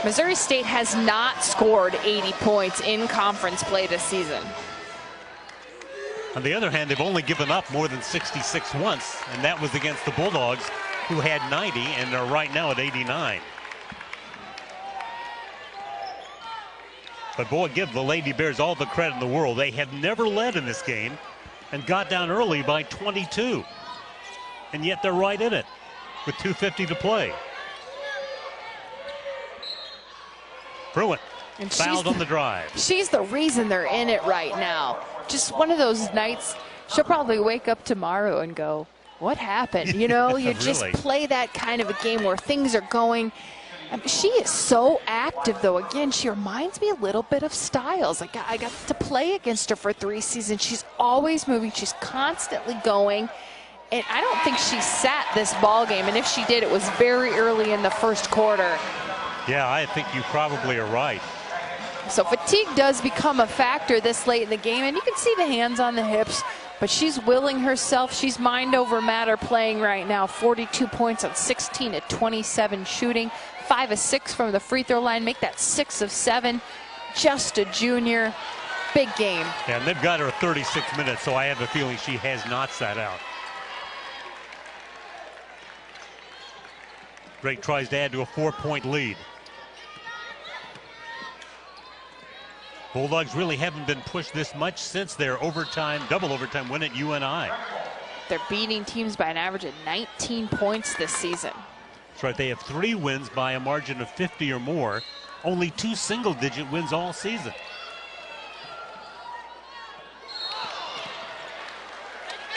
Missouri State has not scored 80 points in conference play this season. On the other hand, they've only given up more than 66 once, and that was against the Bulldogs, who had 90 and are right now at 89. But boy, give the Lady Bears all the credit in the world. They have never led in this game and got down early by 22. And yet they're right in it with 2:50 to play. Fruendt fouled on the drive. She's the reason they're in it right now. Just one of those nights, she'll probably wake up tomorrow and go, what happened? You know, you just play that kind of a game where things are going. I mean, she is so active, though. Again, she reminds me a little bit of Styles. Like, I got to play against her for 3 seasons. She's always moving. She's constantly going. And I don't think she sat this ball game. And if she did, it was very early in the first quarter. Yeah, I think you probably are right. So fatigue does become a factor this late in the game. And you can see the hands on the hips. But she's willing herself. She's mind over matter playing right now. 42 points on 16 of 27 shooting. 5 of 6 from the free throw line. Make that 6 of 7. Just a junior. Big game. Yeah, and they've got her 36 minutes, so I have a feeling she has not sat out. Drake tries to add to a 4-point lead. Bulldogs really haven't been pushed this much since their overtime, double overtime win at UNI. They're beating teams by an average of 19 points this season. That's right, they have 3 wins by a margin of 50 or more. Only 2 single-digit wins all season.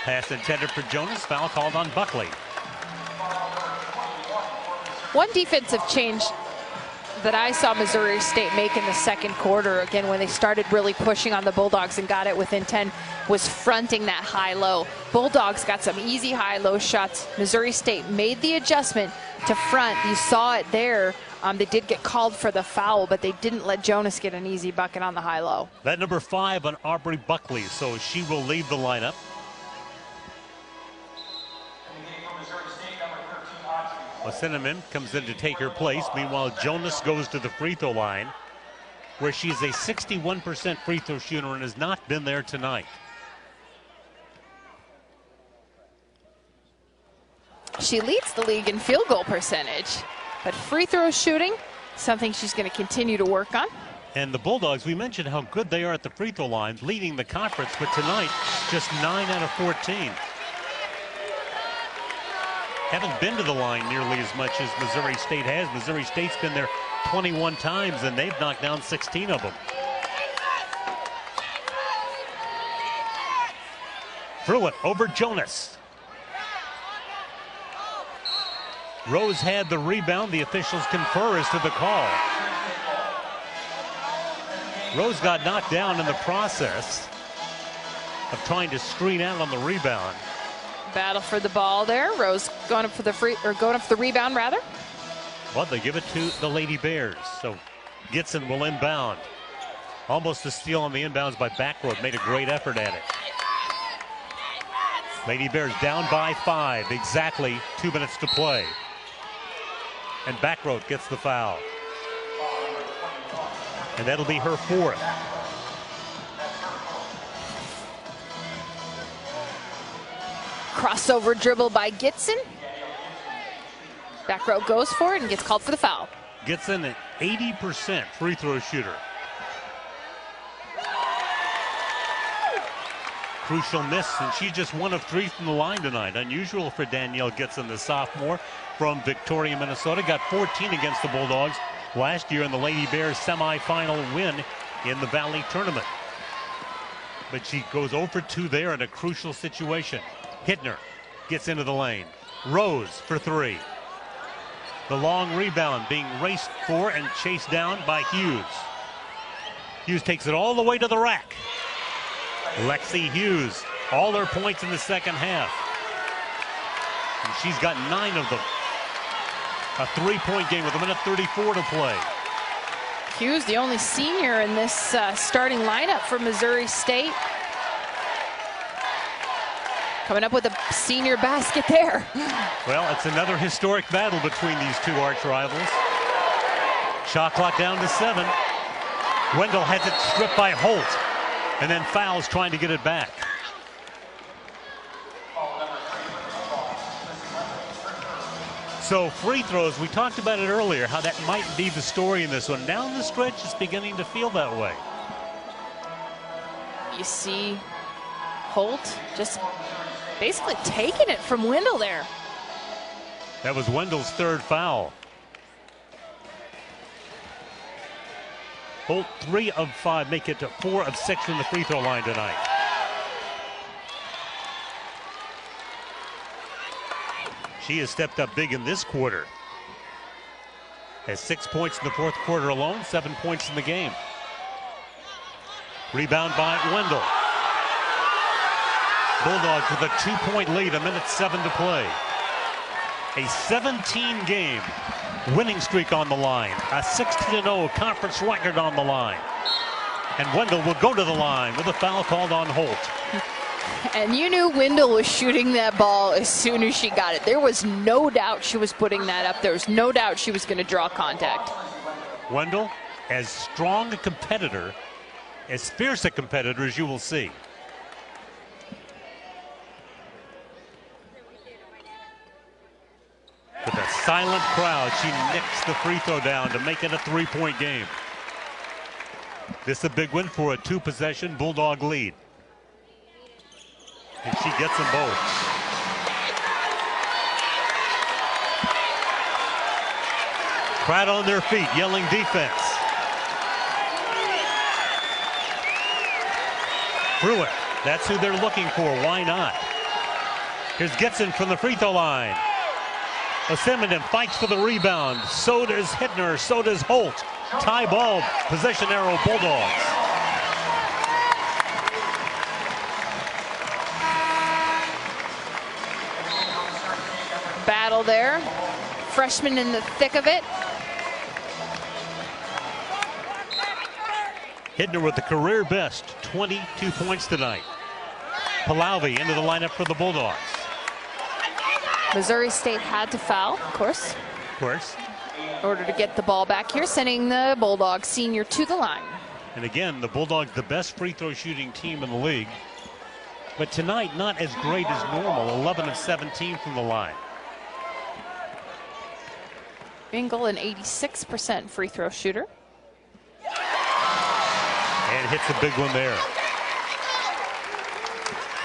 Pass intended for Jonas, foul called on Buckley. One defensive change that I saw Missouri State make in the second quarter, again, when they started really pushing on the Bulldogs and got it within 10, was fronting that high-low. Bulldogs got some easy high-low shots. Missouri State made the adjustment to front. You saw it there. They did get called for the foul, but they didn't let Jonas get an easy bucket on the high-low. That number 5 on Aubrey Buckley, so she will leave the lineup. Cinnamon comes in to take her place. Meanwhile, Jonas goes to the free throw line, where she's a 61% free throw shooter and has not been there tonight. She leads the league in field goal percentage, but free throw shooting, something she's going to continue to work on. And the Bulldogs, we mentioned how good they are at the free throw line, leading the conference, but tonight, just 9 out of 14. Haven't been to the line nearly as much as Missouri State has. Missouri State's been there 21 times, and they've knocked down 16 of them. Fruendt over Jonas. Rose had the rebound. The officials confer as to the call. Rose got knocked down in the process of trying to screen out on the rebound. Battle for the ball there. Rose going up for the rebound rather. Well, they give it to the Lady Bears. So Gitson will inbound. Almost a steal on the inbounds by Backroad. Made a great effort at it. Lady Bears down by 5. Exactly 2 minutes to play. And Backroad gets the foul. And that'll be her 4th. Crossover dribble by Gitson. Back row goes for it and gets called for the foul. Gitson, an 80% free throw shooter. Crucial miss, and she's just 1 of 3 from the line tonight. Unusual for Danielle Gitson, the sophomore from Victoria, Minnesota. Got 14 against the Bulldogs last year in the Lady Bears semifinal win in the Valley Tournament. But she goes 0 for 2 there in a crucial situation. Hittner gets into the lane. Rose for 3. The long rebound being raced for and chased down by Hughes. Hughes takes it all the way to the rack. Lexi Hughes, all her points in the second half. And she's got 9 of them. A 3-point game with 1:34 to play. Hughes, the only senior in this starting lineup for Missouri State. Coming up with a senior basket there. Well, it's another historic battle between these two arch rivals. Shot clock down to 7. Wendell has it stripped by Holt, and then fouls trying to get it back. So free throws, we talked about it earlier, how that might be the story in this one. Down the stretch, it's beginning to feel that way. You see Holt just basically taking it from Wendell there. That was Wendell's 3rd foul. Holt 3 of 5, make it to 4 of 6 from the free throw line tonight. She has stepped up big in this quarter. Has 6 points in the 4th quarter alone, 7 points in the game. Rebound by Wendell. Bulldogs with a 2-point lead, 1:07 to play. A 17-game winning streak on the line. A 16-0 conference record on the line. And Wendell will go to the line with a foul called on Holt. And you knew Wendell was shooting that ball as soon as she got it. There was no doubt she was putting that up. There was no doubt she was going to draw contact. Wendell, as strong a competitor, as fierce a competitor as you will see. With a silent crowd, she nicks the free throw down to make it a 3-point game. This is a big win for a 2-possession Bulldog lead. And she gets them both. Crowd on their feet, yelling defense. Fruendt, that's who they're looking for. Why not? Here's Gibson from the free throw line. Osimhen fights for the rebound. So does Hittner. So does Holt. Tie ball. Possession arrow Bulldogs. Battle there. Freshman in the thick of it. Hittner with the career best 22 points tonight. Pahlavi into the lineup for the Bulldogs. Missouri State had to foul, of course. Of course. In order to get the ball back here, sending the Bulldogs senior to the line. And again, the Bulldogs, the best free throw shooting team in the league. But tonight, not as great as normal, 11 of 17 from the line. Engel, an 86% free throw shooter. And hits a big one there.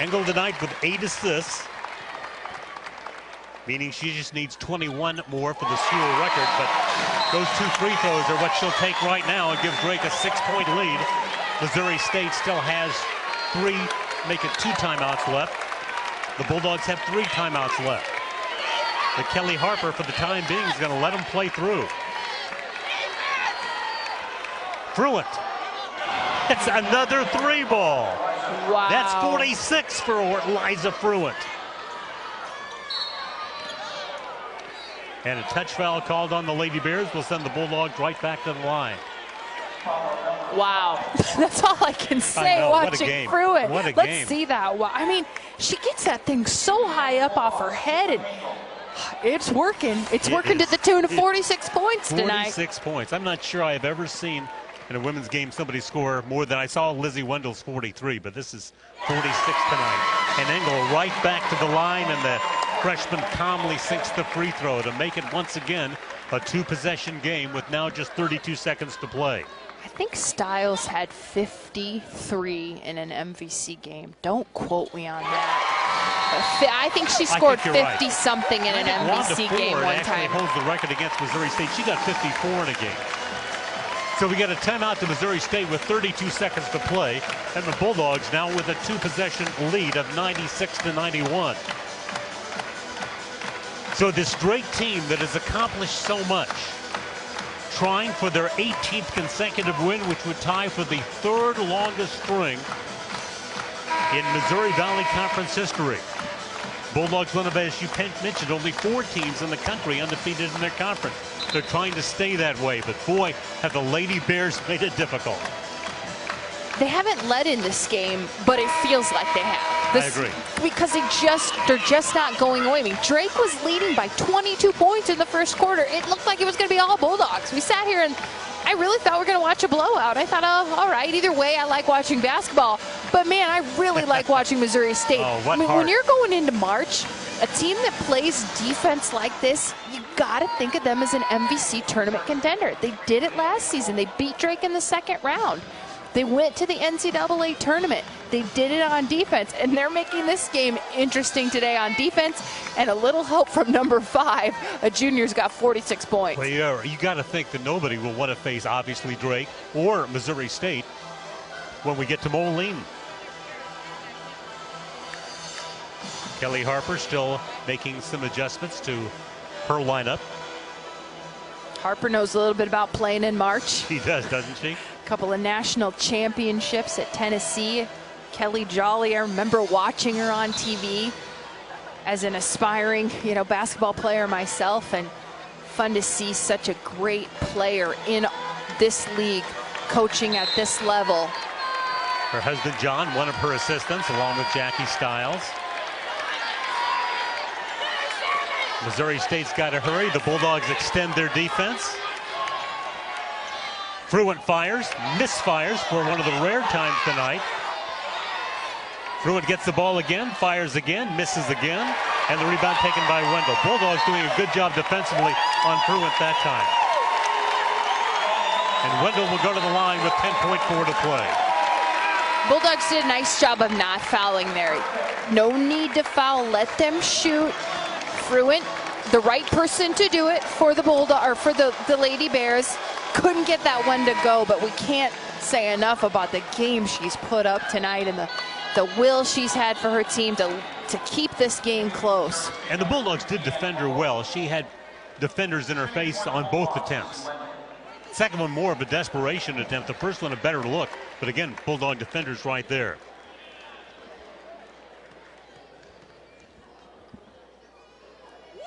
Engel tonight with 8 assists. Meaning she just needs 21 more for the school record, but those 2 free throws are what she'll take right now and gives Drake a 6-point lead. Missouri State still has 3, make it 2 timeouts left. The Bulldogs have 3 timeouts left. But Kelly Harper, for the time being, is going to let them play through. Fruendt. It's another 3 ball. Wow. That's 46 for Liza Fruendt. And a touch foul called on the Lady Bears will send the Bulldogs right back to the line. Wow. That's all I can say watching Fruendt. What a game. Let's see that. Wow. I mean, she gets that thing so high up off her head, and it's working. It's working to the tune of 46 points tonight. 46 points. I'm not sure I have ever seen in a women's game somebody score more than I saw Lizzie Wendell's 43, but this is 46 tonight. And Engel right back to the line, and the freshman calmly sinks the free throw to make it once again a 2-possession game with now just 32 seconds to play. I think Styles had 53 in an MVC game. Don't quote me on that. I think she scored 50-something in an MVC game one time. Holds the record against Missouri State. She got 54 in a game. So we got a timeout to Missouri State with 32 seconds to play, and the Bulldogs now with a 2-possession lead of 96-91. So this Drake team that has accomplished so much, trying for their 18th consecutive win, which would tie for the third longest string in Missouri Valley Conference history. Bulldogs, as you mentioned, only 4 teams in the country undefeated in their conference. They're trying to stay that way, but boy, have the Lady Bears made it difficult. They haven't led in this game, but it feels like they have. I agree. Because they're just not going away. I mean, Drake was leading by 22 points in the first quarter. It looked like it was going to be all Bulldogs. We sat here and I really thought we were going to watch a blowout. I thought, oh, all right, either way, I like watching basketball. But, man, I really like watching Missouri State. Oh, I mean, when you're going into March, a team that plays defense like this, you got to think of them as an MVC tournament contender. They did it last season. They beat Drake in the second round. They went to the NCAA tournament. They did it on defense, and they're making this game interesting today on defense, and a little help from number 5. A junior's got 46 points. Well, yeah, you got to think that nobody will want to face, obviously, Drake or Missouri State when we get to Moline. Kelly Harper still making some adjustments to her lineup. Harper knows a little bit about playing in March. She does, doesn't she? Couple of national championships at Tennessee. Kelly Jolly, I remember watching her on TV as an aspiring, basketball player myself, and fun to see such a great player in this league coaching at this level. Her husband John, one of her assistants, along with Jackie Stiles. Missouri State's got to hurry. The Bulldogs extend their defense. Fruendt fires, misfires for one of the rare times tonight. Fruendt gets the ball again, fires again, misses again, and the rebound taken by Wendell. Bulldogs doing a good job defensively on Fruendt that time. And Wendell will go to the line with 10.4 to play. Bulldogs did a nice job of not fouling there. No need to foul, let them shoot. Fruendt, the right person to do it for the Bulldog, or for the Lady Bears. Couldn't get that one to go, but we can't say enough about the game she's put up tonight and the will she's had for her team to keep this game close. And the Bulldogs did defend her well. She had defenders in her face on both attempts. Second one more of a desperation attempt. The first one a better look, but again, Bulldog defenders right there.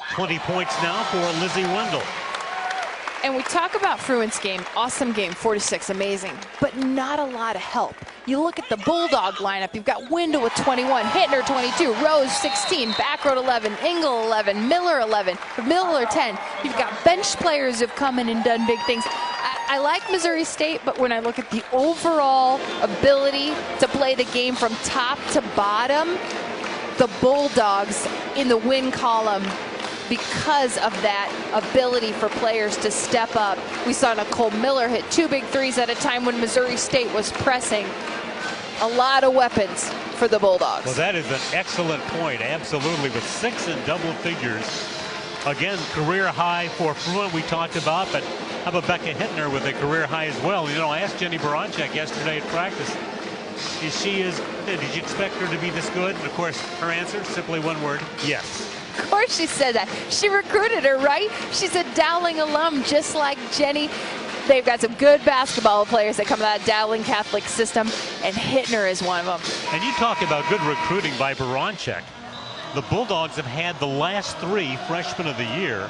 .20 points now for Lizzie Wendell. And we talk about Fruendt's game, awesome game, 46, amazing, but not a lot of help. You look at the Bulldog lineup, you've got Wendell with 21, Hittner 22, Rose 16, Backroad 11, Engel 11, Miller 10. You've got bench players who've come in and done big things. I like Missouri State, but when I look at the overall ability to play the game from top to bottom, the Bulldogs in the win column, because of that ability for players to step up. We saw Nicole Miller hit 2 big threes at a time when Missouri State was pressing. A lot of weapons for the Bulldogs. Well, that is an excellent point, absolutely, with 6 in double figures. Again, career high for Fruendt we talked about, but how about Becca Hittner with a career high as well? I asked Jenny Baranchek yesterday at practice, did you expect her to be this good? And of course, her answer, simply one word, yes. Of course she said that. She recruited her, right? She's a Dowling alum, just like Jenny. They've got some good basketball players that come out of Dowling Catholic system, and Hittner is one of them. And you talk about good recruiting by Baranchek. The Bulldogs have had the last 3 freshmen of the year,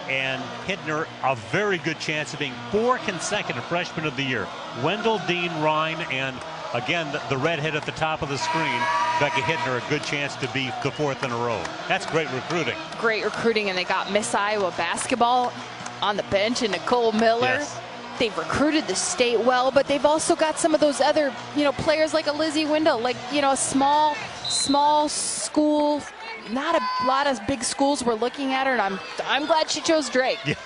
and Hittner a very good chance of being 4 consecutive freshmen of the year. Wendell, Dean, Ryan, and again, the redhead at the top of the screen, Becca Hittner, a good chance to be the 4th in a row. That's great recruiting. Great recruiting, and they got Miss Iowa basketball on the bench, and Nicole Miller. Yes. They've recruited the state well, but they've also got some of those other, players like a Lizzie Wendell, like, a small school. Not a lot of big schools were looking at her, and I'm glad she chose Drake. Yeah,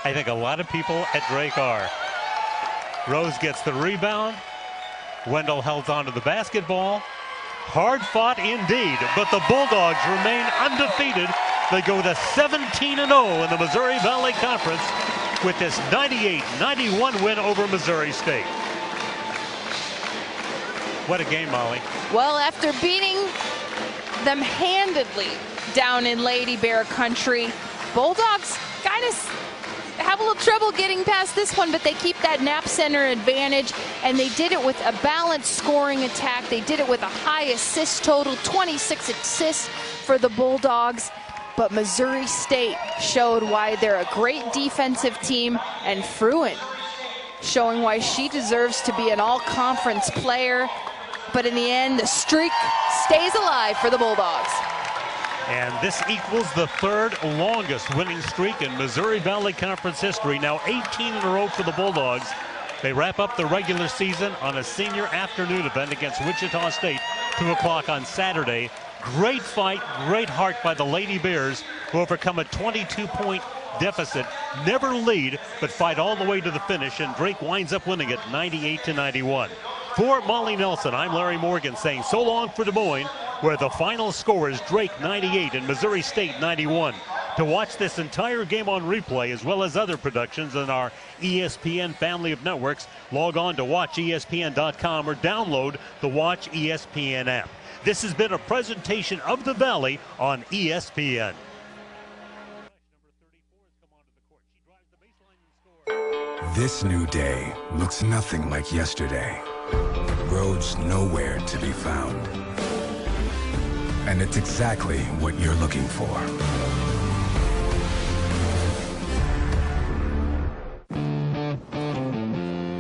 I think a lot of people at Drake are. Rose gets the rebound. Wendell held on to the basketball. Hard fought indeed, but the Bulldogs remain undefeated. They go to 17-0 in the Missouri Valley Conference with this 98-91 win over Missouri State. What a game, Molly. Well, after beating them handedly down in Lady Bear country. Bulldogs kind of have a little trouble getting past this one, but they keep that nap center advantage, and they did it with a balanced scoring attack. They did it with a high assist total, 26 assists for the Bulldogs. But Missouri State showed why they're a great defensive team, and Fruendt showing why she deserves to be an all-conference player. But in the end, the streak stays alive for the Bulldogs. And this equals the third longest winning streak in Missouri Valley Conference history. Now 18 in a row for the Bulldogs. They wrap up the regular season on a senior afternoon event against Wichita State, 2 o'clock on Saturday. Great fight, great heart by the Lady Bears, who overcome a 22-point deficit, never lead, but fight all the way to the finish, and Drake winds up winning it 98-91. For Molly Nelson, I'm Larry Morgan saying so long for Des Moines, where the final score is Drake 98 and Missouri State 91. To watch this entire game on replay, as well as other productions in our ESPN family of networks, log on to watchespn.com or download the Watch ESPN app. This has been a presentation of the Valley on ESPN. This new day looks nothing like yesterday. Roads nowhere to be found. And it's exactly what you're looking for.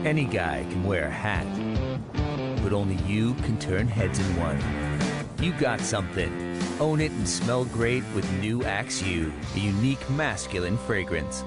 Any guy can wear a hat, but only you can turn heads in one. You got something. Own it and smell great with new Axe U, a unique masculine fragrance.